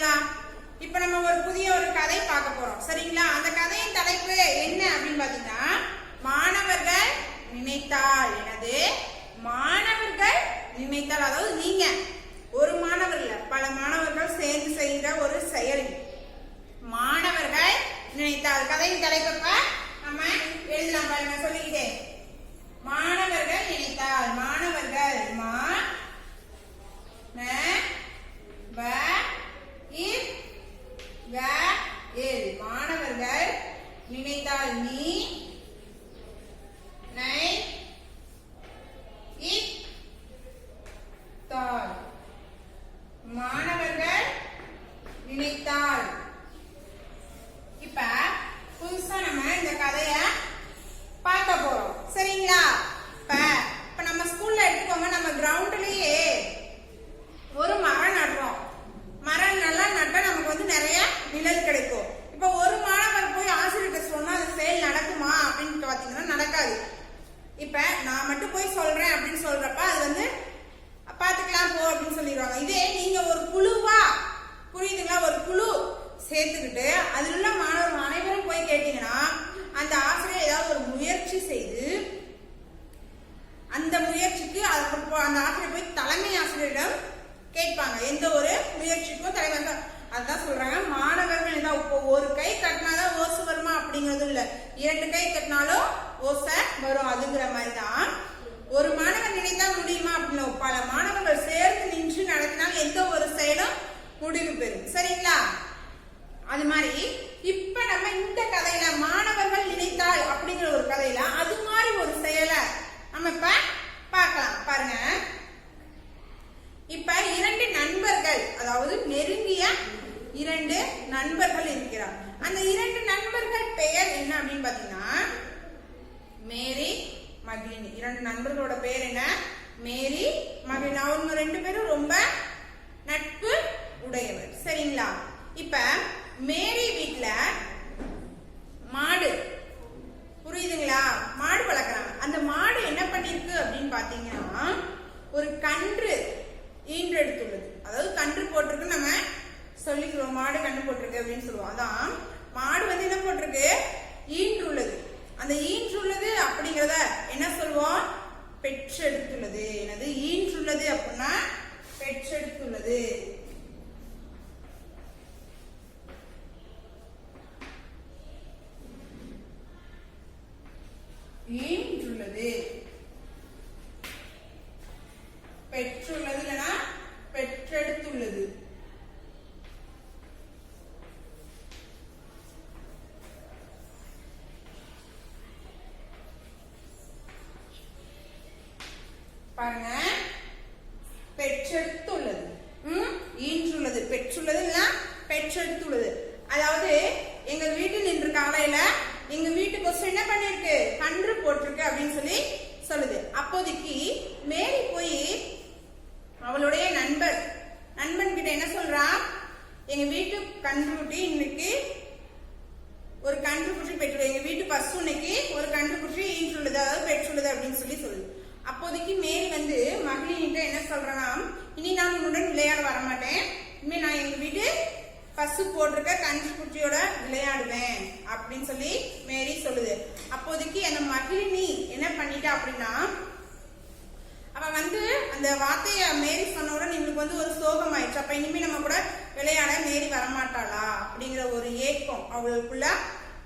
பாத்தீங்களா? இப்ப நம்ம ஒரு புதிய ஒரு கதை பார்க்க போறோம். சரிங்களா? அந்த கதையின் தலைப்பு என்ன அப்படின்னு பாத்தீங்கன்னா, மாணவர்கள் நினைத்தால். எனது மாணவர்கள் நினைத்தால், அதாவது நீங்க ஒரு மாணவர் இல்ல, பல மாணவர்கள் சேர்ந்து செய்கிற ஒரு செயல். மாணவர்கள் நினைத்தால் கதையின் தலைப்ப நம்ம எழுதலாம் பாருங்க. சொல்லிக்கிட்டேன், மாணவர்கள் நினைத்தால். மாணவர்கள் மா ந ப இர் க இல். மாணவர்கள் நினைத்தால். நீ நை இத் தால். மாணவர்கள் நினைத்தால். இப்ப புதுசா நம்ம இந்த கதைய பார்க்க போறோம். சரிங்களா? இப்ப நம்ம ஸ்கூல்ல எடுத்துக்கோங்க, நம்ம கிரவுண்ட்லயே ஒரு மரம் நடுறோம். மரம் நல்லா நட்டா நமக்கு வந்து நிறைய நிழல் கிடைக்கும். இப்ப ஒரு மாணவர் போய் ஆசிரியர்கிட்ட சொன்னா அது செயல் நடக்குமா அப்படின்னு பாத்தீங்கன்னா நடக்காது. இப்ப நான் மட்டும் போய் சொல்றேன் அப்படின்னு சொல்றப்ப அது வந்து பாத்துக்கலாம் போ அப்படின்னு சொல்லிடுவாங்க. இதே நீங்க ஒரு குழுவா, புரியுதுங்களா, ஒரு குழு சேர்த்துக்கிட்டு அதுல உள்ள மாணவர்கள் அனைவரும் போய் கேட்டீங்கன்னா அந்த ஆசிரியர் ஏதாவது ஒரு முயற்சி செய்து அந்த முயற்சிக்கு அந்த ஆசிரியர் போய் தலைமை ஆசிரியரிடம் கேட்பாங்க. எந்த ஒரு முயற்சிக்கும் தலைவர். அதுதான் சொல்றாங்க, மாணவர்கள் இப்போ ஒரு கை கட்டினாதான் ஓசை வருமா அப்படிங்கிறது இல்ல, 2 கை கட்டினாலும் ஓசை வரும். அதுங்கிற மாதிரிதான் ஒரு மாணவர் நினைத்தா முடியுமா அப்படின்னு பல மாணவர்கள் சேர்ந்து நின்று நடத்தினால் எந்த ஒரு செயலும் முடிவு பெறும். சரிங்களா? அது மாதிரி இப்ப நம்ம இந்த கதையில மாணவர்கள் நினைத்தால் அப்படிங்கிற ஒரு கதையில அது மாதிரி ஒரு செயலை நம்ம இப்ப பார்க்கலாம். பாருங்க, இப்ப 2 நண்பர்கள், அதாவது நெருங்கிய 2 நண்பர்கள் இருக்கிறார். அந்த 2 நண்பர்கள் பெயர் என்ன அப்படின்னு பாத்தீங்கன்னா மேரி, மகிழினி. 2 நண்பர்களோட பெயர் என்ன? மேரி, மகிழினி. அவங்க 2 பேரும் ரொம்ப நட்பு உடையவர். சரிங்களா? இப்ப மேரி வீட்டுல மாடு, புரியுதுங்களா, மாடு வளர்க்குறாங்க. அந்த மாடு என்ன பண்ணிருக்கு அப்படின்னு பாத்தீங்கன்னா ஒரு கன்று ஈன்றெடுத்துள்ளது. அதாவது கன்று போட்டிருக்கு, நம்ம சொல்லிக்கிறோம் மாடு கன்று போட்டிருக்கு அப்படின்னு சொல்லுவோம். அதான் மாடு வந்து என்ன போட்டிருக்கு? ஈன்றுள்ளது. அந்த ஈன்றுள்ளது அப்படிங்கிறத என்ன சொல்லுவோம்? பெற்றெடுத்துள்ளது. என்னது ஈன்றுள்ளது அப்படின்னா பெற்றெடுத்துள்ளது. ஈன்றுள்ளது, பெற்றுள்ளது இல்லைன்னா பெற்றெடுத்துள்ளது. பாருங்க, பெற்றெடுத்துள்ளது, ஈன்றுள்ளது, பெற்றுள்ளது இல்லைன்னா பெற்றெடுத்துள்ளது. அதாவது எங்க வீட்டில் நின்று காலையில எங்க வீட்டு கொசு என்ன பண்ணிருக்கு? கன்று போட்டிருக்கு அப்படின்னு சொல்லி சொல்லுது. அப்போதைக்கு மேரி போய் அவளுடைய நண்பன் கிட்ட என்ன சொல்றா? எங்க வீட்டு கன்றுக்குட்டி இன்னைக்கு ஒரு கன்றுக்குட்டி பெற்று, எங்க வீட்டு பசு இன்னைக்கு ஒரு கன்றுக்குட்டி ஈன்றுள்ளது, அதாவது பெற்றுள்ளது அப்படின்னு சொல்லி சொல்லுது. அப்போதைக்கு மேரி வந்து மகிழினிட்ட என்ன சொல்றனா, இனி நான் உன்னுடன் விளையாட வரமாட்டேன், இனிமே நான் எங்க வீட்டு பசு போட்டிருக்க கன்றுக்குட்டியோட விளையாடுவேன் அப்படின்னு சொல்லி மேரி சொல்லுது. அப்போதைக்கு அந்த மகிழினி என்ன பண்ணிட்டா அப்படின்னா, அவ வந்து அந்த வார்த்தைய மேரி சொன்னவுடன் இவனுக்கு வந்து ஒரு சோகம் ஆயிடுச்சு. அப்ப இனிமே நம்ம கூட விளையாட மேரி வரமாட்டாளா அப்படிங்கிற ஒரு ஏக்கம் அவளுக்குள்ள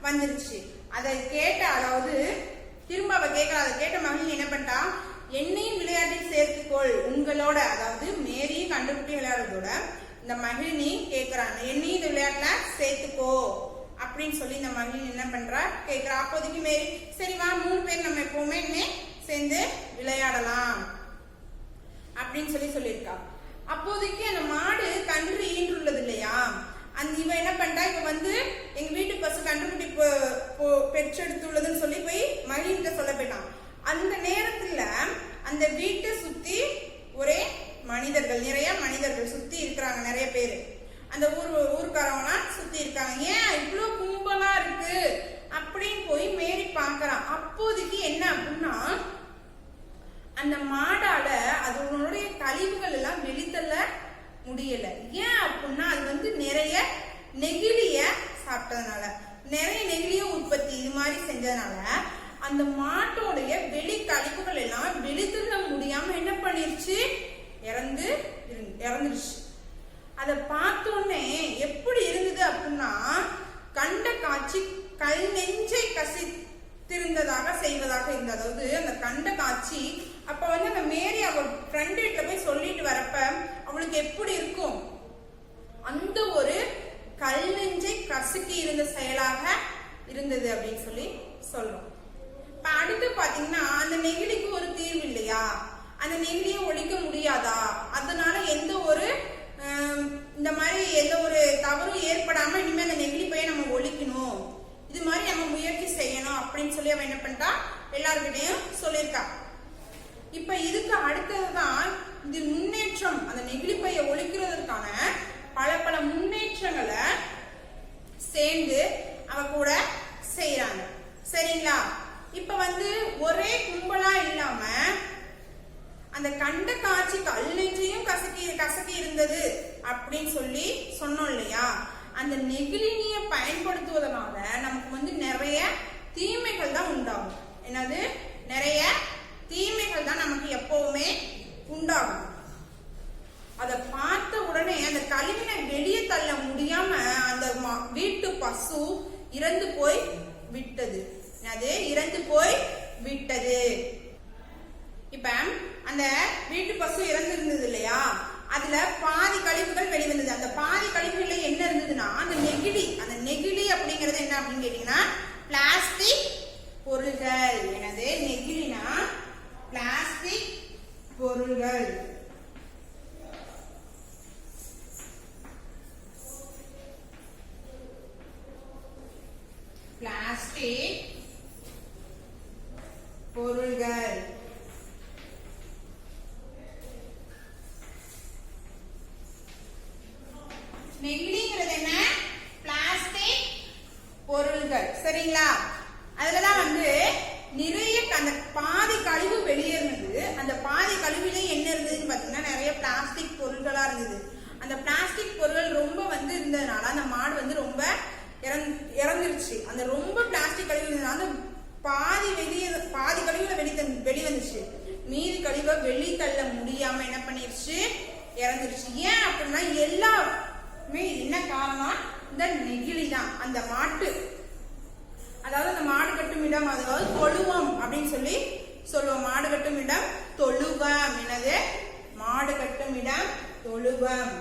வந்துருச்சு. அதை கேட்ட, அதாவது திரும்ப அவ கேட்கல, அதை கேட்ட மகிழினி என்ன பண்ணிட்டா, என்னையும் விளையாட்டில் சேர்த்துக்கொள் உங்களோட, அதாவது மேரியும் கண்டுபிடி விளையாடுறதோட இந்த மகிழினி கேக்குறாங்க, என்னையும் இந்த விளையாட்டுல சேர்த்துக்கோ அப்படின்னு சொல்லி இந்த மகிழினி என்ன பண்றா கேக்குறா. அப்போதைக்கு மேரி சரி வா 3 பேர் நம்ம எப்பவுமே சேர்ந்து விளையாடலாம் அப்படின்னு சொல்லியிருக்கா. அப்போதைக்கு அந்த மாடு கன்று ஈன்றுள்ளது இல்லையா, அந்த இவ என்ன பண்றா, இப்ப வந்து எங்க வீட்டு பசு கன்றுக்குட்டி பெற்றெடுத்துள்ளதுன்னு சொல்லி போய் மகிழினிட்ட சொல்ல போயிட்டான். அந்த நேரத்துல அந்த வீட்டை சுத்தி ஒரே மனிதர்கள், நிறைய மனிதர்கள் சுத்தி இருக்கிறாங்க, நிறைய பேரு. அந்த ஊர்க்காரவங்களாம் சுத்தி இருக்காங்க. ஏன் இவ்வளவு கும்பலா இருக்கு அப்படின்னு போய் மேரி பாக்குறான். அப்போதைக்கு என்ன அப்படின்னா அந்த மாடால அதனுடைய கழிவுகள் எல்லாம் வெளித்தள்ள முடியல. ஏன் அப்படின்னா அது வந்து நிறைய நெகிழிய சாப்பிட்டதுனால, நிறைய நெகிழிய உற்பத்தி இது மாதிரி செஞ்சதுனால அந்த மாட்டோடைய வெளி கழிவுகள் எல்லாம் வெளித்தள்ள முடியாம என்ன பண்ணிருச்சு, இறந்துருச்சு. அதை பார்த்தோன்னே எப்படி இருந்தது அப்படின்னா கண்ட காட்சி கல் நெஞ்சை கசித்திருந்ததாக செய்வதாக இருந்தது. அதாவது அந்த கண்ட காட்சி அப்ப வந்து அந்த மேரி அவள் ஃப்ரெண்ட் வீட்டுல போய் சொல்லிட்டு வரப்ப அவளுக்கு எப்படி இருக்கும், அந்த ஒரு கல் நெஞ்சை கசுக்கி இருந்த செயலாக இருந்தது அப்படின்னு சொல்லி சொல்றோம். இப்ப அடுத்து பாத்தீங்கன்னா அந்த நெகிழிக்கு ஒரு தீர்வு இல்லையா, அந்த நெகிழியை ஒழிக்க முடியாதா, அதனால எந்த ஒரு இந்த மாதிரி எந்த ஒரு தவறும் ஏற்படாம இனிமே அந்த நெகிழி போய் நம்ம ஒழிக்கணும், இது மாதிரி நம்ம முயற்சி செய்யணும் அப்படின்னு சொல்லி அவன் என்ன பண்ணிட்டா எல்லாருக்கிட்டையும் சொல்லியிருக்கா. இப்ப இதுக்கு அடுத்ததுதான் இது முன்னேற்றம், அந்த நெகிழி பையை ஒழிக்கிறதுக்கான பல முன்னேற்றங்களை சேர்ந்து அவ கூட செய்யறாங்க. சரிங்களா? இப்ப வந்து ஒரே கும்பலா இல்லாம அந்த கண்ட காட்சி கல் நெஞ்சையும் கசக்கி இருந்தது அப்படின்னு சொல்லி சொன்னோம் இல்லையா, அந்த நெகிழினிய பயன்படுத்துவதனால நமக்கு வந்து நிறைய தீமைகள் தான் உண்டாகும். என்னது, நிறைய தீமைகள் தான் நமக்கு எப்பவுமே உண்டாகும். அதை பார்த்த உடனே அந்த கழிவினை வெளியே தள்ள முடியாம அந்த வீட்டு பசு இறந்து போய் விட்டது. அது இறந்து போய் விட்டது. இப்ப அந்த வீட்டு பசு இறந்து இருந்தது இல்லையா, அதுல பாதி கழிவுகள் வெளிவந்தது. அந்த பாதி கழிவுகள்ல என்ன இருந்ததுன்னா அந்த நெகிழி அப்படிங்கறது என்ன அப்படின்னு கேட்டீங்கன்னா பிளாஸ்டிக் பொருள்கள். என்னது, நெகிழினா பிளாஸ்டிக் பொருள்கள். பிளாஸ்டிக் பொருள்கள். நெகிழிங்கிறது என்ன, பிளாஸ்டிக் பொருள்கள். சரிங்களா? அதுலதான் வந்து நிறைய அந்த பாதி கழிவு வெளியேறினது. அந்த பாதி கழிவுல என்ன இருந்ததுன்னு பாத்தீங்கன்னா நிறைய பிளாஸ்டிக் பொருள்களா இருந்தது. அந்த பிளாஸ்டிக் பொருட்கள் ரொம்ப வந்து இருந்ததுனால அந்த மாடு வந்து ரொம்ப இறந்துருச்சு. அந்த ரொம்ப பிளாஸ்டிக் கழிவு இருந்ததுனால பாதி கழிவுல வெளிவந்துச்சு. மீதி கழிவை வெளி தள்ள முடியாம என்ன பண்ணிருச்சு, இறந்துருச்சு. ஏன் அப்படின்னா எல்லாமே என்ன காரணம், இந்த நெகிழி தான். அந்த மாட்டு, அதாவது அந்த மாடு கட்டும் இடம், அதாவது தொழுவம் அப்படின்னு சொல்லி சொல்லுவோம். மாடு கட்டும் இடம் தொழுவம். என்னது, மாடு கட்டும் இடம் தொழுவம்.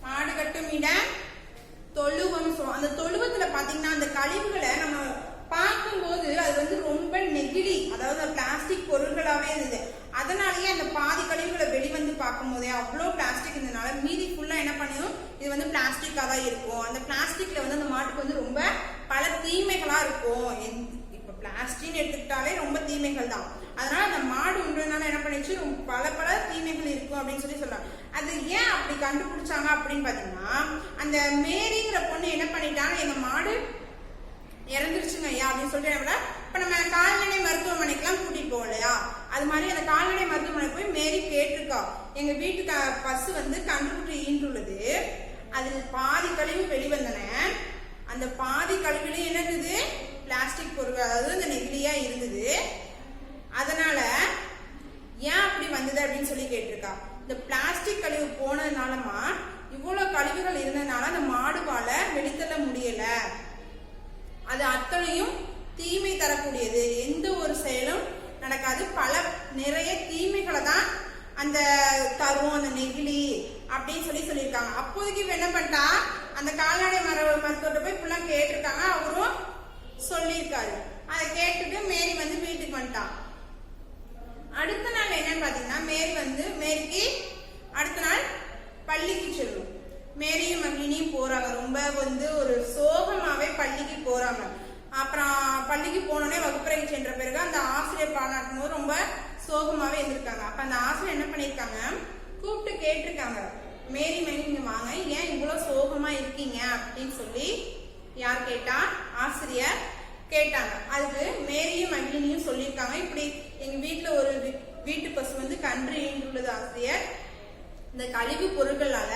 மாடு கட்டும் இடம் தொழுவம் சொல்லுவோம். அந்த தொழுவத்துல பாத்தீங்கன்னா அந்த கழிவுகளை நம்ம பார்க்கும்போது அது வந்து ரொம்ப நெகிழி, அதாவது பிளாஸ்டிக் பொருள்களாவே இருந்தது. அதனாலயே அந்த பாதி கழிவுகளை வெளிவந்து பார்க்கும் போதே அவ்வளோ பிளாஸ்டிக் இருந்ததுனால மீதி ஃபுல்லா என்ன பண்ணியும் இது வந்து பிளாஸ்டிக்கா தான் இருக்கும். அந்த பிளாஸ்டிக்ல வந்து அந்த மாட்டுக்கு வந்து ரொம்ப பல தீமைகளா இருக்கும். இப்ப பிளாஸ்டிக் எடுத்துக்கிட்டாலே ரொம்ப தீமைகள் தான். அதனால அந்த மாடு உண்டுனால என்ன பண்ணிச்சு, பல தீமைகள் இருக்கும் அப்படின்னு சொல்லி சொல்றாங்க. அது ஏன் அப்படி கண்டுபிடிச்சாங்க அப்படின்னு பாத்தீங்கன்னா அந்த மேரிங்கிற பொண்ணு என்ன பண்ணிட்டாங்க, எங்க மாடு இறந்துருச்சுங்க ஐயா அப்படின்னு சொல்லிட்டு இப்ப நம்ம கால்நடை மருத்துவமனைக்கெல்லாம் கூட்டிட்டு போவோம் இல்லையா, அது மாதிரி அந்த கால்நடை மருத்துவமனை போய் மேரி கேட்டிருக்கா, எங்க வீட்டு பசு வந்து கன்றுக்குட்டி ஈன்றுள்ளது, அதில் பாதி கழிவு வெளிவந்தன, அந்த பாதி கழிவுலையும் என்ன இருந்தது, பிளாஸ்டிக் பொருட்கள், அதாவது அந்த நெகிழியா இருந்தது. அதனால ஏன் அப்படி வந்தது அப்படின்னு சொல்லி கேட்டிருக்கா. இந்த பிளாஸ்டிக் கழிவு போனதுனாலமா இவ்வளவு கழிவுகள் இருந்ததுனால அந்த மாடுவால வெளித்தள்ள முடியல. அது அத்தனையும் தீமை தரக்கூடியது, எந்த ஒரு செயலும் நடக்காது, நிறைய தீமைகளை தான் அந்த தரும் அந்த நெகிழி அப்படின்னு சொல்லியிருக்காங்க. அப்போதைக்கு என்ன பண்ணிட்டா, அந்த கால்நடை மருத்துவத்தை போய் இப்பெல்லாம் கேட்டிருக்காங்க, அவரும் சொல்லியிருக்காரு. அதை கேட்டுட்டு மேரி வந்து வீட்டுக்கு வந்துட்டான். அடுத்த நாள் என்னன்னு பாத்தீங்கன்னா மேரிக்கு அடுத்த நாள் பள்ளிக்கு செல்லும். மேரியும் மகிழினியும் போறாங்க, ரொம்ப வந்து ஒரு சோகமாவே பள்ளிக்கு போறாங்க. அப்புறம் பள்ளிக்கு போனோடனே வகுப்பறைக்கு சென்ற பிறகு அந்த ஆசிரியர் பாராட்டும் போது ரொம்ப சோகமாவே இருந்திருக்காங்க. அப்ப அந்த ஆசிரியர் என்ன பண்ணிருக்காங்க, கூப்பிட்டு கேட்டிருக்காங்க, மேரி மேரி இங்க வாங்க, ஏன் இவ்வளவு சோகமா இருக்கீங்க அப்படின்னு சொல்லி யார் கேட்டா? ஆசிரியர் கேட்டாங்க. அதுக்கு மேரியும் மகிழினியும் சொல்லியிருக்காங்க, இப்படி எங்க வீட்டுல ஒரு வீட்டு பசு வந்து கன்று ஈன்றுள்ளது ஆசிரியர். இந்த கழிவு பொருட்களால,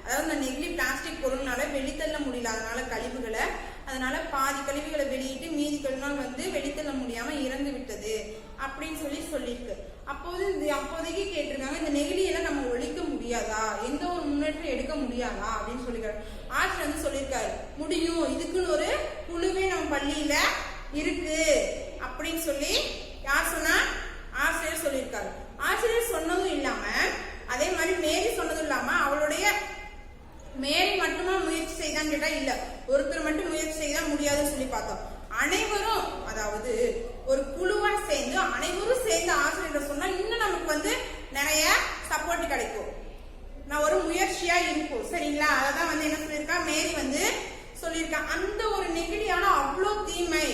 அதாவது இந்த நெகிழி பிளாஸ்டிக் பொருள்னால வெளித்தள்ள முடியல, அதனால கழிவுகளை, அதனால பாதி கழிவுகளை வெளியிட்டு மீதி கழிவுனால் வந்து வெளித்தள்ள முடியாம இறந்து விட்டது அப்படின்னு சொல்லியிருக்கு. அப்போதைக்கு கேட்டிருக்காங்க, இந்த நெகிழியெல்லாம் நம்ம ஒழிக்க முடியாதா, எந்த ஒரு முன்னேற்றம் எடுக்க முடியாதா அப்படின்னு சொல்லிருக்காரு. ஆசிரியர் வந்து சொல்லியிருக்காரு, முடியும், இதுக்குன்னு ஒரு குழுவே நம்ம பள்ளியில இருக்கு அப்படின்னு சொல்லி யார் சொன்னா? ஆசிரியர் சொல்லியிருக்காரு. ஆசிரியர் சொன்னதும் இல்லாம, அதே மாதிரி மேரி சொன்னதும் இல்லாம, அவளுடைய மேரி மட்டுமா முயற்சி செய்தான்னு கேட்டா இல்ல, ஒருத்தர் மட்டும் முயற்சி செய்தா முடியாதுன்னு சொல்லி பார்த்தோம். அனைவரும், அதாவது ஒரு குழுவா சேர்ந்து அனைவரும் சேர்ந்து ஆசிரியர் சொன்னா இன்னும் நமக்கு வந்து நிறைய சப்போர்ட் கிடைக்கும், நான் ஒரு முயற்சியா இருக்கும். சரிங்களா? அதான் வந்து என்ன சொல்லியிருக்கா மேரி வந்து சொல்லியிருக்கா, அந்த ஒரு நெகிழியான அவ்வளோ தீமை,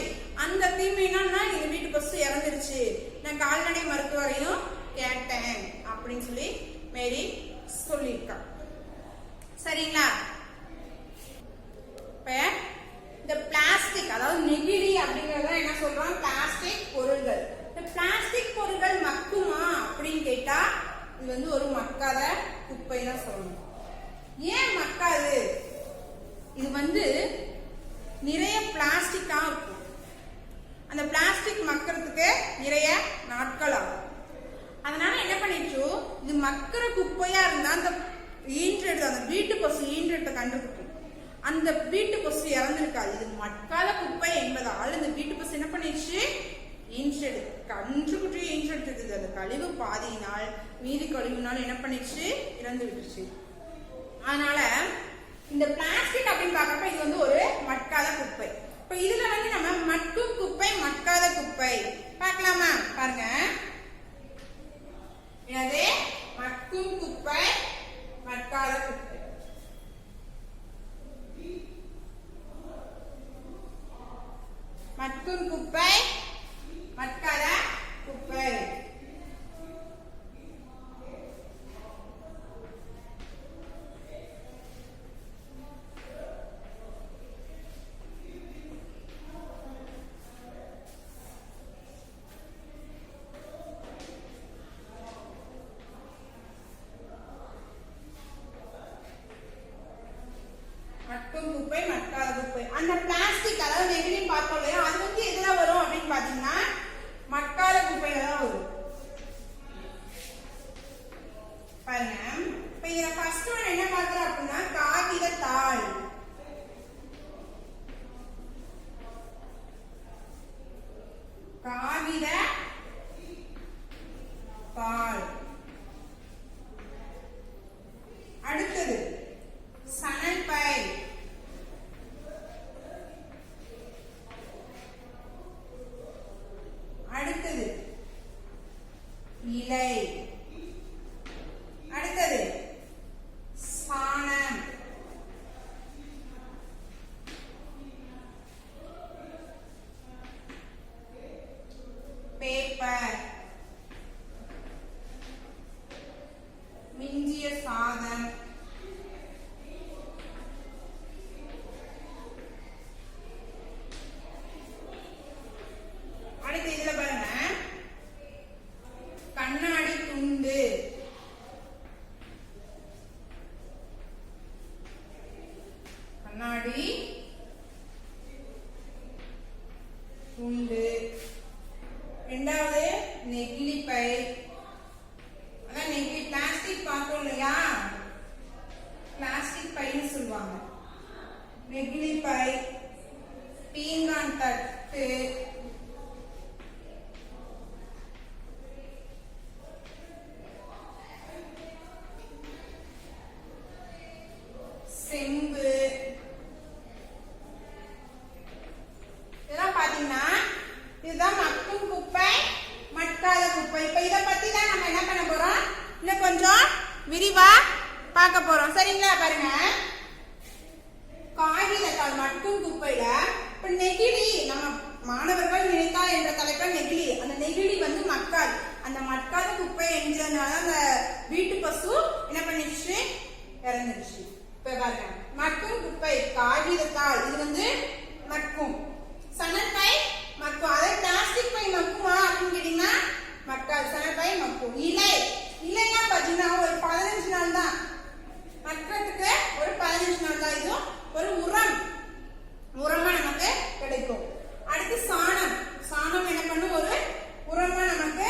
அந்த தீமைனா எங்க வீட்டு பஸ் இறந்துருச்சு, நான் கால்நடை மருத்துவரையும் கேட்டேன் அப்படின்னு சொல்லி மேரி சொல்லியிருக்கா. சரிங்களா? இப்ப இந்த பிளாஸ்டிக், அதாவது நெகிழி அப்படிங்கறத என்ன சொல்றோம்? பிளாஸ்டிக் பொருள்கள். இந்த பிளாஸ்டிக் பொருட்கள் மக்குமா அப்படின்னு கேட்டா இது வந்து ஒரு மக்காத குப்பை தான் சொல்லணும். ஏன் மக்காது? இது வந்து நிறைய பிளாஸ்டிக்கா இருக்கும், அந்த பிளாஸ்டிக் மக்கறதுக்கு நிறைய நாட்கள் ஆகும். அதனால என்ன பண்ணிட்டு, இது மக்கற குப்பையா இருந்தா அந்த ஈன்றெடுத்து, அந்த வீட்டு பசு ஈன்றெடுத்த கண்டுபிடிக்கும், அந்த வீட்டு பசு இறந்திருக்காது. இது மக்காத குப்பை என்பதால் இந்த வீட்டு பசு என்ன பண்ணிடுச்சு? கன்றுக்குட்டி ஈன்றெடுத்தது. அந்த கழிவு பாதியினால் மீதி கழிவுனால் என்ன பண்ணிடுச்சு? இறந்து விட்டுருச்சு. அதனால இந்த பிளாஸ்டிக் அப்படின்னு பாக்குறப்ப இது வந்து ஒரு மட்காத குப்பை. இப்ப இதுல வந்து நம்ம மட்கும் குப்பை, மட்காத குப்பை பார்க்கலாமா? பாருங்க, என்னது? மட்கும் குப்பை, மட்காத குப்பை. மட்கும் குப்பை, மட்காத குப்பை. மட்கும் குப்பை, மட்காத குப்பை. அந்த பிளாஸ்டிக், அதாவது நெகிழி பார்த்தோம் இல்லையா, அது வந்து எதுல வரும் அப்படின்னு பாத்தீங்கன்னா மட்காத குப்பையில தான் வரும். பாருங்க, இப்ப இதுல ஃபர்ஸ்ட் ஒன் என்ன பார்க்கிறோம் அப்படின்னா காகித தாள். காகித தாள். அடுத்தது சணல் பை. அடுத்தது இலை. அடுத்தது சாணம். பேப்பர். மிஞ்சிய சாதம். அடுத்து இதுல பாருங்க, கண்ணாடி துண்டு. கண்ணாடி துண்டு. ரெண்டாவது நெகிழி பை. அதான் நெகிழி பிளாஸ்டிக் பார்த்தோம் இல்லையா, பிளாஸ்டிக் பைன்னு சொல்லுவாங்க. நெகிழி பை, பீங்கான் தட்டு, செம்பு. இதெல்லாம் பாத்தீங்கன்னா இதுதான் மக்கும் குப்பை, மட்காத குப்பை. இப்ப இத பத்தி தான் நம்ம என்ன பண்ண போறோம், இன்னும் கொஞ்சம் விரிவா பார்க்க போறோம். சரிங்களா? பாருங்க, காகிதத்தால் மட்கும் குப்பையில இப்ப நெகிழி, நம்ம மாணவர்கள் நினைத்தால் என்ற தலைப்பில் நெகிழி. அந்த நெகிழி வந்து மக்கால், அந்த மட்காத குப்பை என்கிறதுனால அந்த வீட்டு பசு என்ன பண்ணிடுச்சு, இறந்துருச்சு. இப்ப பாருங்க, மக்கும் குப்பை காகிதத்தால், இது வந்து மக்கும். சணல் பை மக்கும். அதே பிளாஸ்டிக் பை மக்குமா அப்படின்னு கேட்டீங்கன்னா மக்காது. சணல் பை மக்கும். இலைலாம் பாத்தீங்கன்னா ஒரு 15 நாள் தான் மக்கறதுக்கு, ஒரு 15 நாள் தான். இது ஒரு உரமா நமக்கு கிடைக்கும். அடுத்து சாணம் என்ன பண்ணும், ஒரு உரமா நமக்கு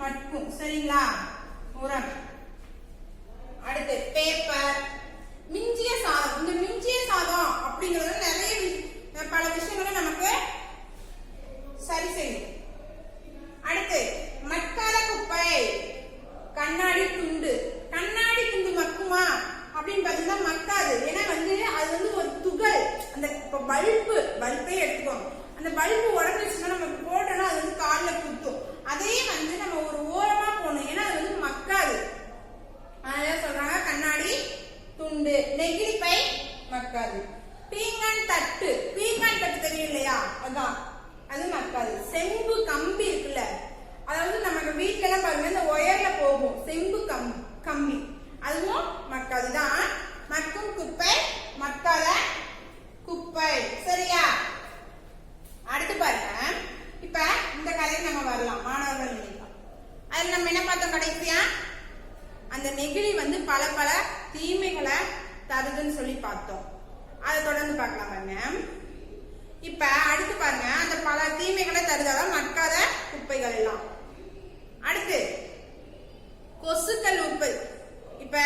மட்கும். சரிங்களா, உரம். அடுத்து பேப்பர், மிஞ்சிய சாதம். இந்த மிஞ்சிய சாதம் அப்படிங்கறது நிறைய பல விஷயங்களை நமக்கு சரி செய்யும். அடுத்து மக்காத குப்பை, கண்ணாடி துண்டு மக்குமா அப்படின்னு பாத்தீங்கன்னா மக்காது. ஏன்னா வந்து அது வந்து ஒரு துகள். அந்த பல்பே எடுத்துக்கோங்க, அந்த பல்பு உடஞ்சிச்சுன்னா நம்ம போட்டோம்னா அது வந்து காலில் குத்தும். அதே வந்து நம்ம ஒரு ஓரமா போகணும், ஏன்னா அது வந்து மக்காது. அதனால சொல்றாங்க கண்ணாடி துண்டு. நெகிழி பை மக்காது. பீங்கான் தட்டு தெரியும் இல்லையா, அதான் அது மக்காது. செம்பு கம்பி இருக்குல்ல, அதாவது நம்ம வீட்டுல எல்லாம் பாருங்க இந்த ஒயர்ல போகும் செம்பு கம்பி, அதுவும் மக்காதுதான். மக்கும் குப்பை, மக்காத குப்பை. சரியா, அடுத்து பாருங்க. இப்ப இந்த கதையை நம்ம வரலாம், மாணவர்கள் நினைக்கலாம். அதுல நம்ம என்ன பார்த்தோம் கடைசியா, அந்த நெகிழி வந்து பல தீமைகளை தருதுன்னு சொல்லி பார்த்தோம். அதை தொடர்ந்து பார்க்கலாம் பாருங்க. இப்ப அடுத்து பாருங்க, அந்த பல தீமைகளை தருதாதான் மக்காத குப்பைகள் எல்லாம். அடுத்து கொசுக்கள் உப்பு. இப்ப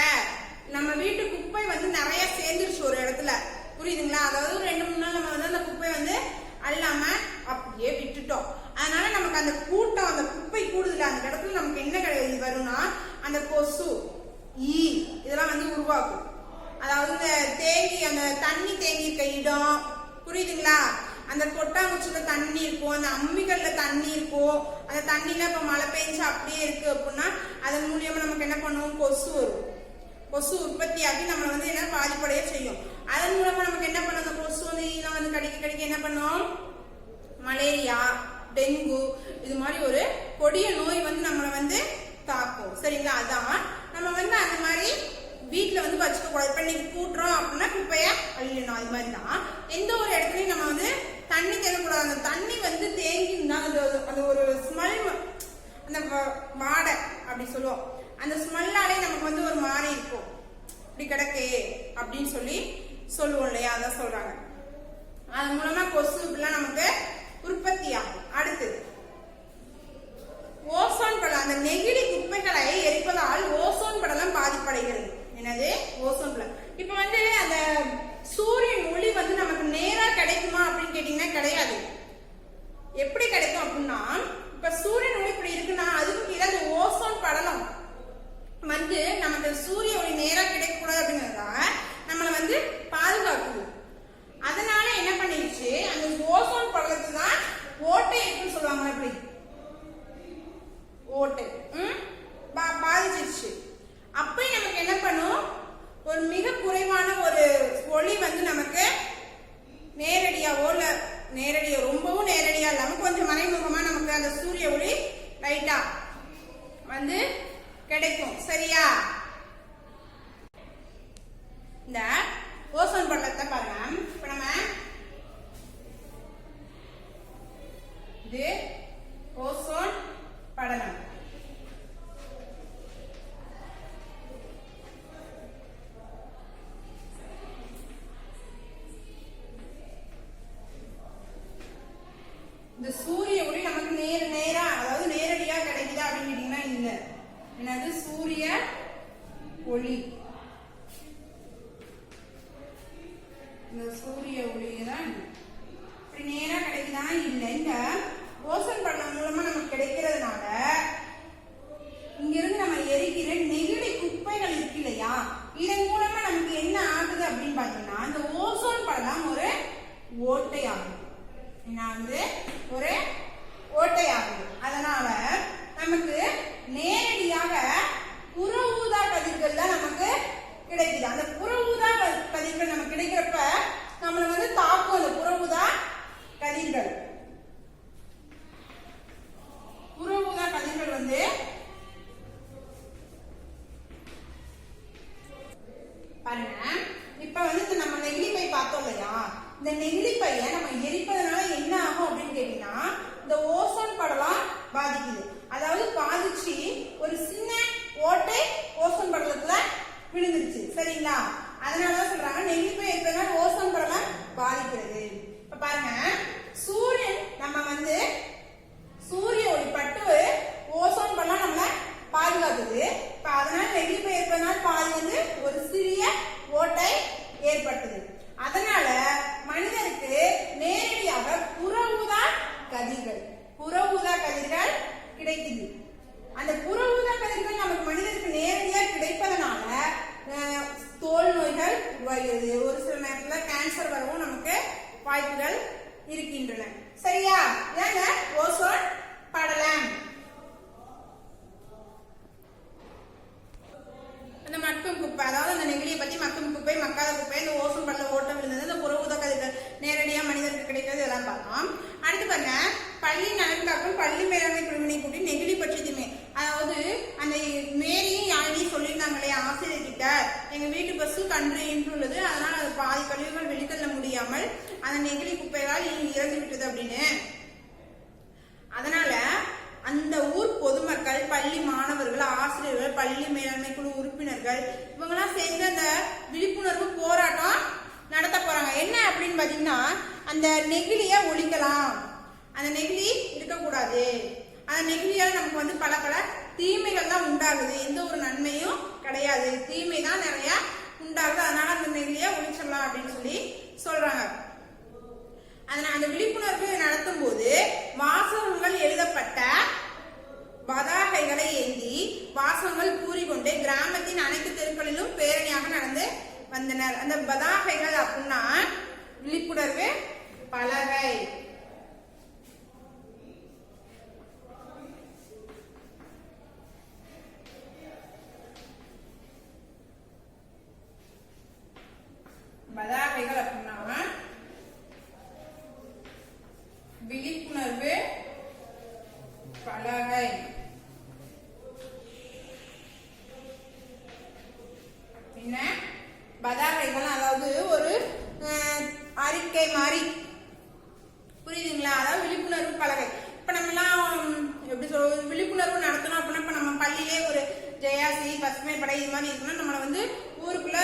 நம்ம வீட்டு குப்பை வந்து நிறைய சேர்ந்துருச்சு ஒரு இடத்துல, புரியுதுங்களா? அதாவது 2-3 நாள் நம்ம வந்து அந்த குப்பை வந்து அல்லாம அப்படியே விட்டுட்டோம். அதனால நமக்கு அந்த கூட்டம், அந்த குப்பை கூடுதல, அந்த இடத்துல நமக்கு என்ன வரும்னா அந்த கொசு, இதெல்லாம் வந்து உருவாக்கும். அதாவது இந்த அந்த தண்ணி தேங்கி இருக்க இடம், புரியுதுங்களா? அந்த கொட்டாங்குச்சில தண்ணி இருக்கும், அந்த அம்மிகள்ல தண்ணி இருக்கும். அந்த தண்ணில இப்ப மழை பெஞ்சு அப்படியே இருக்கு அப்படின்னா அதன் மூலியமா நமக்கு என்ன பண்ணுவோம், கொசு வரும். கொசு உற்பத்தியாகி நம்மளை வந்து என்ன பாதிப்படைய செய்யும். அதன் மூலமா நமக்கு என்ன பண்ணும், அந்த கொசு வந்து இதெல்லாம் வந்து கடிக்க என்ன பண்ணும், மலேரியா, டெங்கு, இது மாதிரி ஒரு கொடிய நோய் வந்து நம்மளை வந்து தாக்கும். சரிங்களா, அதான் நம்ம வந்து அந்த மாதிரி வீட்டுல வந்து வச்சுக்க கூடாது. இப்ப நீங்க கூட்டுறோம் அப்படின்னா குப்பைய அள்ளிடணும். அது மாதிரிதான் எந்த ஒரு இடத்துலயும் நம்ம வந்து தண்ணி தேங்கக்கூடாது. அந்த தண்ணி வந்து தேங்கினா அந்த ஒரு ஸ்மெல், அந்த வாடை அப்படி சொல்லுவோம். அந்த ஸ்மெல்லாலே நமக்கு வந்து ஒரு மாறி இருக்கும், இப்படி கிடக்கே அப்படின்னு சொல்லுவோம் இல்லையா, அதான் சொல்றாங்க. அது மூலமா கொசு இப்படிலாம் நமக்கு உற்பத்தி ஆகும். அடுத்து ஓசோன் படலம். அந்த நெகிழி குப்பைகளை எரிப்பதால் ஓசோன் படலம் பாதிப்படைகிறது. என்னது, ஓசோன் படலம். இப்ப வந்து அந்த சூரியன் ஒளி வந்து நமக்கு நேரா கிடைக்குமா அப்படின்னு கேட்டீங்கன்னா கிடையாது. எப்படி கிடைக்கும் அப்படின்னா, இப்ப சூரியன் ஒளி இப்படி இருக்குன்னா அதுக்கு கீழே அந்த ஓசோன் படலம் வந்து நமக்கு சூரிய ஒளி நேரா கிடைக்க கூடாது அப்படிங்கறதுக்காக நம்மளை வந்து பாதுகாக்குது. அதனால என்ன பண்ணிடுச்சு, அந்த ஓசோன் படலத்தை தான் ஓட்டை இருக்குன்னு சொல்லுவாங்க. அப்படி ஓட்டை பாதிச்சிருச்சு. அப்ப நமக்கு என்ன பண்ணும், ஒரு மிக குறைவான ஒரு ஒளி வந்து நமக்கு நேரடியாவோ இல்ல ரொம்பவும் நேரடியா இல்லாம கொஞ்சம் மறைமுகமா நமக்கு அந்த சூரிய ஒளி லைட்டா வந்து கிடைக்கும். சரியா, இந்த ஓசோன் படலத்தை பாருங்க. இப்ப நம்ம இது ஓசோன் படலம். இந்த சூரிய ஒளி நமக்கு நேரா அதாவது நேரடியா கிடைக்குதா அப்படின்னு கேட்டீங்கன்னா இல்ல. என்னது, சூரிய ஒளி, இந்த சூரிய ஒளிதான் இப்படி நேரா கிடைக்குதா இல்ல. இந்த ஓசோன் படலம் மூலமா நமக்கு கிடைக்கிறதுனால இங்கிருந்து நம்ம எரிக்கிற நெகிழி குப்பைகள் இருக்கு இல்லையா, இதன் மூலமா நமக்கு என்ன ஆகுது அப்படின்னு பாத்தீங்கன்னா இந்த ஓசோன் படலம் ஒரு ஓட்டை ஆகுது. என்ன வந்து ஒரு ஓட்டை ஆகுது. அதனால நமக்கு நேரடியாக புற ஊதா கதிர்கள் தான் நமக்கு கிடைக்குது. அந்த புற ஊதா கதிர்கள் நமக்கு கிடைக்கிறப்ப நம்மளை வந்து தாக்கும். அந்த புற ஊதா கதிர்கள் வந்து பாருங்க, இப்ப வந்து நம்ம நெகிழி பை பார்த்தோம் இல்லையா, இந்த நெகிழி பைய நம்ம எரிப்பதனால என்ன ஆகும் அப்படின்னு கேட்டீங்கன்னா இந்த ஓசோன் படலம் பாதிக்குது. அதாவது பாதிச்சு ஒரு சின்ன ஓட்டை ஓசோன் படலத்துல விழுந்துருச்சு. சரிங்களா? அதனாலதான் சொல்றாங்க நெகிழி பை எரிப்பதனால ஓசோன் படலம் பாதிக்கிறது. இப்ப பாருங்க, சூரியன் நம்ம வந்து சூரிய ஒளி பட்டு ஓசோன் படலம் நம்மள பாதுகாக்குது. இப்ப அதனால நெகிழி பை ஏற்பதனால பாதி வந்து ஒரு சிறிய ஓட்டை ஏற்பட்டது. அதனால மனிதருக்கு நேரடியாக புற ஊதா கதிர்கள் கிடைக்குது. அந்த புற ஊதா கதிர்கள் நமக்கு மனிதருக்கு நேரடியாக கிடைப்பதனால தோல் நோய்கள் உருவாகிறது. ஒரு சில நேரத்துல கேன்சர் வரவும் நமக்கு வாய்ப்புகள் இருக்கின்றன. சரியா? இதாங்க ஓசோன் படலம். அந்த மக்கும் குப்பை, அதாவது அந்த நெகிழியை பத்தி மக்கும் குப்பை, மக்காத குப்பை, இந்த ஓசோன் படல ஓட்டம் விழுந்தது, இந்த புற ஊதா கதிர்கள் நேரடியா மனிதருக்கு கிடைக்கிறது, இதெல்லாம் பார்த்தோம். அடுத்து பாருங்க, பள்ளி நலன் காக்கும் பள்ளி மேலாண்மை குழுவினை கூட்டி நெகிழி பற்றி தீமை. அதாவது அந்த மேரியும் யாரையும் சொல்லியிருந்தாங்க இல்லையா ஆசிரியர் கிட்ட, எங்க வீட்டு பஸ்ஸு கன்று ஈன்றுள்ளது, அதனால அது பாதி கழிவுகள் வெளிக்கொள்ள முடியாமல் அந்த நெகிழி குப்பைகளால் இறந்து விட்டது அப்படின்னு. அதனால அந்த ஊர் பொதுமக்கள், பள்ளி மாணவர்கள், ஆசிரியர்கள், பள்ளி மேலாண்மை குழு உறுப்பினர்கள் இவங்கெல்லாம் சேர்ந்து அந்த விழிப்புணர்வு போராட்டம் நடத்த போறாங்க. என்ன அப்படின்னு பாத்தீங்கன்னா, அந்த நெகிழிய ஒழிக்கலாம், அந்த நெகிழி இருக்கக்கூடாது, அந்த நெகிழியால நமக்கு வந்து பல பல தீமைகள் தான் உண்டாகுது, எந்த ஒரு நன்மையும் கிடையாது, தீமை தான் நிறைய உண்டாகுது, அதனால அந்த நெகிழிய ஒழிச்சிடலாம் அப்படின்னு சொல்லி சொல்றாங்க. அதனால அந்த விழிப்புணர்வு நடத்தும் போது வாசகங்கள் எழுதப்பட்ட பதாகைகளை ஏந்தி வாசகங்கள் கூறிக்கொண்டு கிராமத்தின் அனைத்து தெருக்களிலும் பேரணியாக நடந்து வந்தனர். அந்த பதாகைகள் அப்படின்னா விழிப்புணர்வு பலகை. பதாகைகள் அப்படின்னா விழிப்புணர்வு பலகை. என்ன பதாகைகள், அதாவது ஒரு அறிக்கை மாதிரி, புரியுதுங்களா? அதாவது விழிப்புணர்வு பலகை. இப்ப நம்ம எல்லாம் எப்படி சொல்றது, விழிப்புணர்வு நடத்தணும் அப்படின்னா இப்ப நம்ம பள்ளியிலே ஒரு ஜெயாசி, பசுமை படை இது மாதிரி இருக்குன்னா நம்மளை வந்து ஊருக்குள்ள,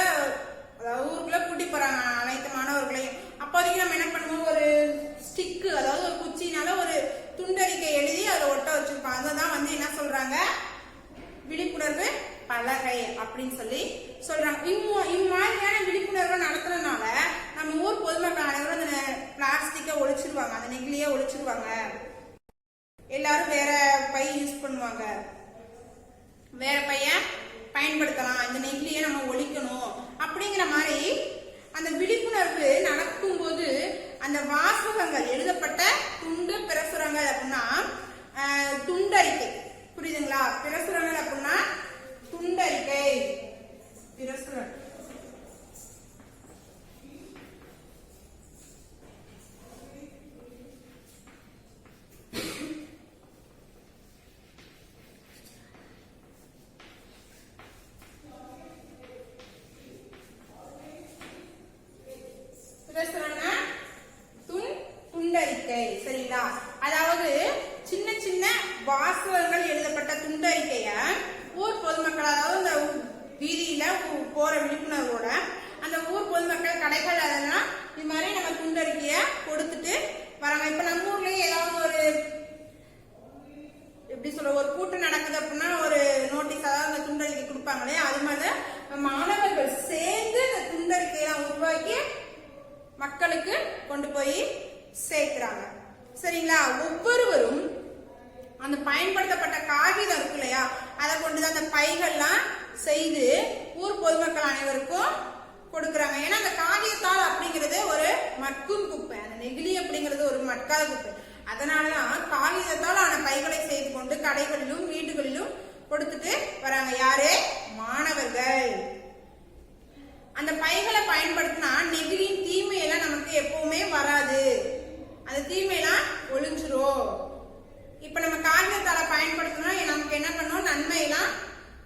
அதாவது ஊருக்குள்ள கூட்டி போறாங்க அனைத்து மாணவர்களையும். அப்போதைக்கு நம்ம என்ன பண்ணுவோம், ஒரு ஸ்டிக்கு, அதாவது ஒரு குச்சினால ஒரு துண்டறிக்கை எழுதி அதை ஒட்ட வச்சிருப்போம். அதுதான் வந்து என்ன சொல்றாங்க, விழிப்புணர்வு பலகை அப்படின்னு சொல்லி சொல்றாங்க. இம்மாதிரியான விழிப்புணர்வை நடத்துறதுனால நம்ம ஊர் பொதுமக்கள் அனைவரும் அந்த பிளாஸ்டிக்கை ஒழிச்சிருவாங்க, அந்த நெகிழியை ஒழிச்சிருவாங்க, எல்லாரும் வேற பை யூஸ் பண்ணுவாங்க, வேற பைய பயன்படுத்தலாம், இந்த நெகிழியை நம்ம ஒழிக்கணும் அப்படிங்கிற மாதிரி அந்த விழிப்புணர்வு நடக்கும் போது அந்த வாசகங்கள் எழுதப்பட்ட துண்டு பிரசுரங்கள் அப்படின்னா துண்டறிக்கை, புரியுதுங்களா? பிரசுரங்கள் அப்படின்னா துண்டறிக்கை, பிரசுரம். துண்டறிக்கை. சரிங்களா? அதாவது சின்ன சின்ன வாசகங்கள் எழுதப்பட்ட துண்டறிக்கைய ஊர் பொதுமக்கள், அதாவது அந்த வீதியில போற விழிப்புணர்வோட அந்த ஊர் பொதுமக்கள், கடைகள், அதெல்லாம் இது மாதிரி நம்ம துண்டறிக்கைய கொடுத்துட்டு வராங்க. இப்ப நம்ம ஊர்லயே ஏதாவது ஒரு எப்படி சொல்ற ஒரு கூட்டம் நடக்குது அப்படின்னா ஒரு நோட்டீஸ், அதாவது அந்த துண்டறிக்கை கொடுப்பாங்களே, அது மாதிரி மாணவர்கள் சேர்ந்து அந்த துண்டறிக்கையெல்லாம் உருவாக்கி மக்களுக்கு கொண்டு போய் சேர்க்கிறாங்க. சரிங்களா? ஒவ்வொருவரும் அந்த பயன்படுத்தப்பட்ட காகிதம் இருக்கு இல்லையா, அதை கொண்டுதான் அந்த பைகள்லாம் செய்து ஊர் பொதுமக்கள் அனைவருக்கும் கொடுக்கறாங்க. ஏன்னா அந்த காகிதத்தாள் அப்படிங்கிறது ஒரு மக்கும் குப்பை, அந்த நெகிழி அப்படிங்கிறது ஒரு மட்காத குப்பை. அதனாலதான் காகிதத்தால் ஆன பைகளை செய்து கொண்டு கடைகளிலும் வீடுகளிலும் கொடுத்துட்டு வராங்க. யாரு? மாணவர்கள். அந்த பைகளை பயன்படுத்தினா நெகிழியின் தீமையெல்லாம் நமக்கு எப்பவுமே வராது, அந்த தீமையெல்லாம் ஒழிஞ்சிரும். இப்ப நம்ம காகிதத்தால பயன்படுத்தினா நமக்கு என்ன பண்ணும், நன்மையெல்லாம்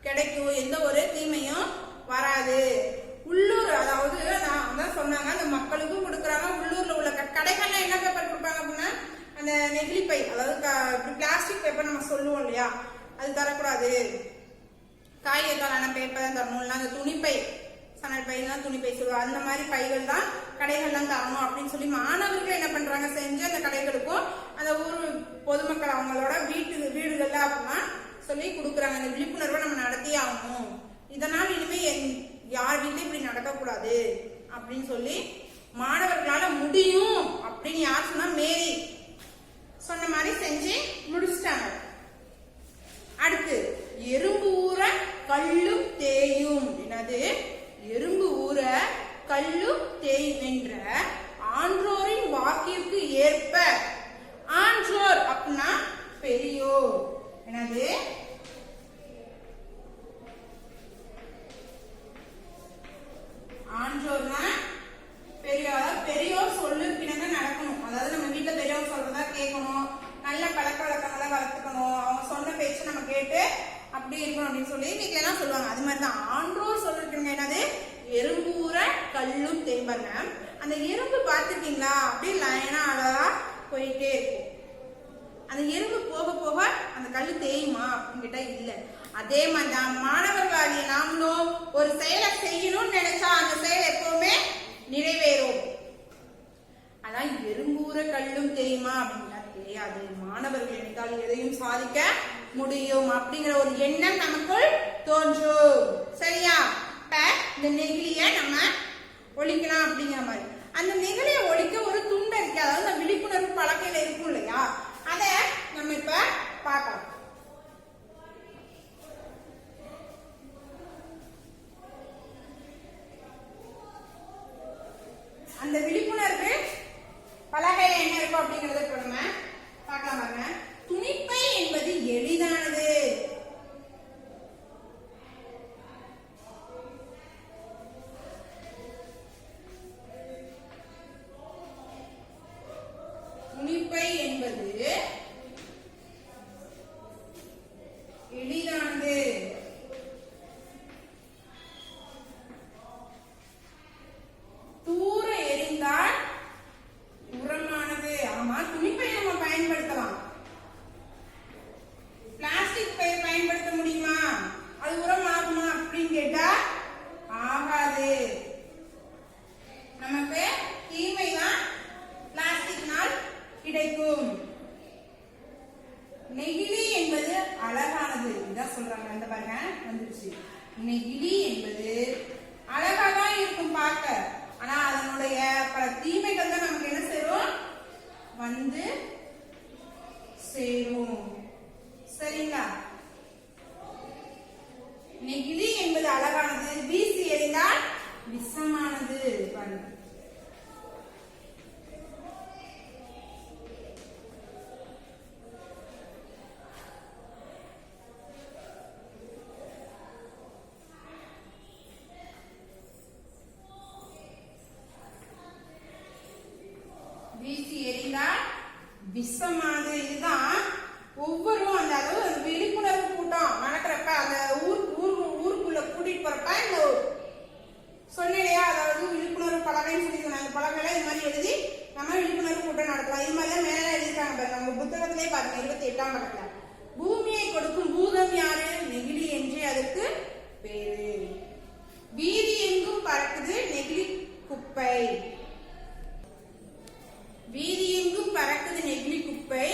கிடைக்கும், எந்த ஒரு தீமையும் வராது. உள்ளூர் பேப்பர் தான் தரணும், இல்லை அந்த துணிப்பை சணல் பை தான் துணிப்பை சொல்லுவோம், அந்த மாதிரி பைகள் தான் கடைகள்லாம் தரணும் அப்படின்னு சொல்லி மாணவர்கள் என்ன பண்றாங்க செஞ்சு அந்த கடைகளுக்கும் அந்த ஊர் பொதுமக்கள் அவங்களோட வீடுகள்ல அப்படின்னா சொல்லி கொடுக்குறாங்க. இந்த விழிப்புணர்வை நம்ம நடத்தியே ஆகணும், இதனால் இனிமே யார் வீட்லயும் இப்படி நடக்கக்கூடாது அப்படின்னு சொல்லி மாணவர்களால முடியும் அப்படின்னு யார் சொன்னா மேரி சொன்ன மாதிரி செஞ்சு முடிச்சிட்டாங்க. அடுத்து எறும்பு ஊற கல்லும் தேயும். என்னது? எறும்பு ஊற கல்லும் தேயும் என்ற ஆன்றோரின் வாக்கிற்கு ஏற்ப. ஆன்றோர் அப்படின்னா பெரியோர். என்னது? ஆன்றோர்னா பெரியோர். பெரியோர் சொல்லுக்கிணங்க நடக்கணும். அதாவது நம்ம வீட்டுல பெரியவர் சொல்றதா கேட்கணும், நல்ல பழக்க வழக்கங்களை வளர்த்துக்கணும், அவங்க சொன்ன பேச்சு நம்ம கேட்டு அப்படி இருக்கணும் அப்படின்னு சொல்லி வீட்டுல எல்லாம் சொல்லுவாங்க. அது மாதிரிதான் ஆன்றோர் சொல்லிருக்கீங்க. என்னது? எறும்பூர கல்லும் தேய்பாங்க. அந்த எறும்பு பார்த்துருக்கீங்களா? அப்படியே லைனா அழகா போயிட்டே இருக்கும். அந்த எறும்பு போக போக அந்த கல்லு தேயுமா அப்படின்னு கேட்டா இல்ல. அதே மாதிரிதான் மாணவர்களாகிய நாமளும் ஒரு செயலை செய்யணும்னு நினைச்சா அந்த செயல் எப்பவுமே நிறைவேறும். அதான் எறும்பூர கல்லும் தேயுமா அப்படின்னா தெரியாது. மாணவர்கள் நினைத்தால் எதையும் சாதிக்க முடியும் அப்படிங்கிற ஒரு எண்ணம் நமக்குள் தோன்றும். சரியா? இந்த நெகிழிய நம்ம ஒழிக்கலாம் அப்படிங்கிற மாதிரி. அந்த நெகிழிய ஒழிக்க ஒரு துண்டு இருக்கு, அதாவது அந்த விழிப்புணர்வு பலகையில இருக்கும் இல்லையா, அத நம்ம இப்ப பார்க்கலாம். அந்த விழிப்புணர்வு பலகையில என்ன இருக்கும் அப்படிங்கறத இப்ப நம்ம பார்க்கலாம். பாருங்க, துணிப்பை என்பது எளிதானது. துணிப்பை என்பது எளிதானது. தூர எரிந்தால் உரமானது. ஆமா, துணிப்பை நம்ம பயன்படுத்தலாம். பிளாஸ்டிக் பை பயன்படுத்த முடியுமா? அது உரம் ஆகுமா அப்படின்னு கேட்டா ஆகாது. நமக்கு தீமைதான் பிளாஸ்டிக்னால் கிடைக்கும். நெகிழி என்பது அழகானது. இதான் சொல்றாங்க. அந்த பாருங்க வந்துருச்சு. நெகிழி என்பது அழகாதான் இருக்கும் பார்க்க, ஆனா அதனுடைய பல தீமைகள் தான் நமக்கு என்ன சேரும்? வந்து சேரும். சரிங்களா? நெகிழி என்பது அழகானது, வீசி எறிந்தால் விஷமானது. பாருங்க, வீசி எறிந்தால் விஷமானது. இதுதான் ஒவ்வொரு அந்த அளவு விழிப்புணர்வு கூட்டம் நடக்கிறப்ப அந்த ஊருக்குள்ள கூட்டிட்டு போறப்ப இந்த சொன்னிலையா, அதாவது விழிப்புணர்வு பலகைன்னு சொல்லி சொன்னாங்க. பலகையில இது மாதிரி எழுதி நம்ம விழிப்புணர்வு கூட்டம் நடத்தலாம். இது மாதிரிதான் மேல எழுதிருக்காங்க பாருங்க, நம்ம புத்தகத்திலே பாருங்க 28ஆம் பக்கத்துல. பூமியை கொடுக்கும் பூதம் யாரு? நெகிழி என்று அதற்கு பேரு. வீதி எங்கும் பறக்குது நெகிழி குப்பை. வீதி எங்கும் பறக்குது நெகிழி குப்பை,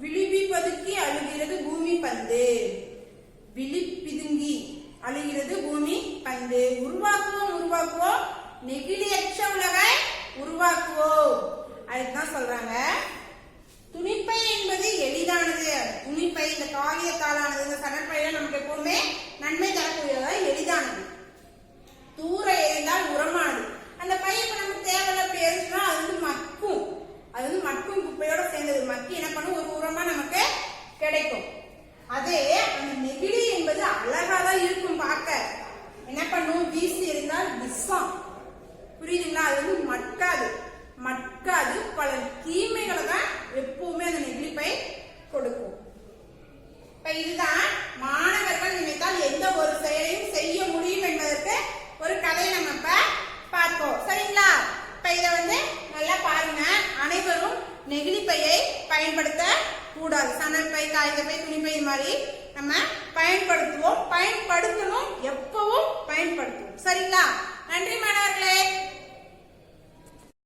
விழிப்பி பதுக்கி அழுகிறது பூமி பந்து. விழிப்பிதுங்கி அழுகிறது பூமி பந்து. உருவாக்குவோம் நெகிழியற்ற உலகை உருவாக்குவோம். அதுதான் சொல்றாங்க. துணிப்பை என்பது எளிதானது. துணிப்பை இந்த காகிதத்தாலானது, இந்த சணற்பையில நமக்கு எப்பவுமே நன்மை தரக்கூடியதா எளிதானது. தூர எறிந்தால் உரமானது. அந்த பை இப்ப நமக்கு தேவையில்ல அப்படி எரிச்சுனா அது வந்து மக்கும். அது வந்து மக்கும் குப்பையோட சேர்ந்தது. மக்கி என்ன பண்ணும்? ஒரு உரமா நமக்கு கிடைக்கும். அதே அந்த நெகிழி என்பது அழகாதான் இருக்கும் பார்க்க. என்ன பண்ணும்? வீசி எறிந்தால் விஷம். புரியுதுங்களா? அது வந்து மட்காது பல தீமைகளை தான் எப்பவுமே அந்த நெகிழி பை கொடுக்கும். இப்ப இதுதான் மாணவர்கள் நினைத்தால் எந்த ஒரு செயலையும் செய்ய முடியும் என்பதற்கு ஒரு கதையை நம்ம இப்ப பார்ப்போம். சரிங்களா? இப்ப இத வந்து நல்லா பாருங்க. அனைவரும் நெகிழி பையை பயன்படுத்த கூடாது. சணல் பை, காகித பை, துணி பை மாதிரி நம்ம பயன்படுத்துவோம், பயன்படுத்தணும், எப்பவும் பயன்படுத்துவோம். சரிங்களா?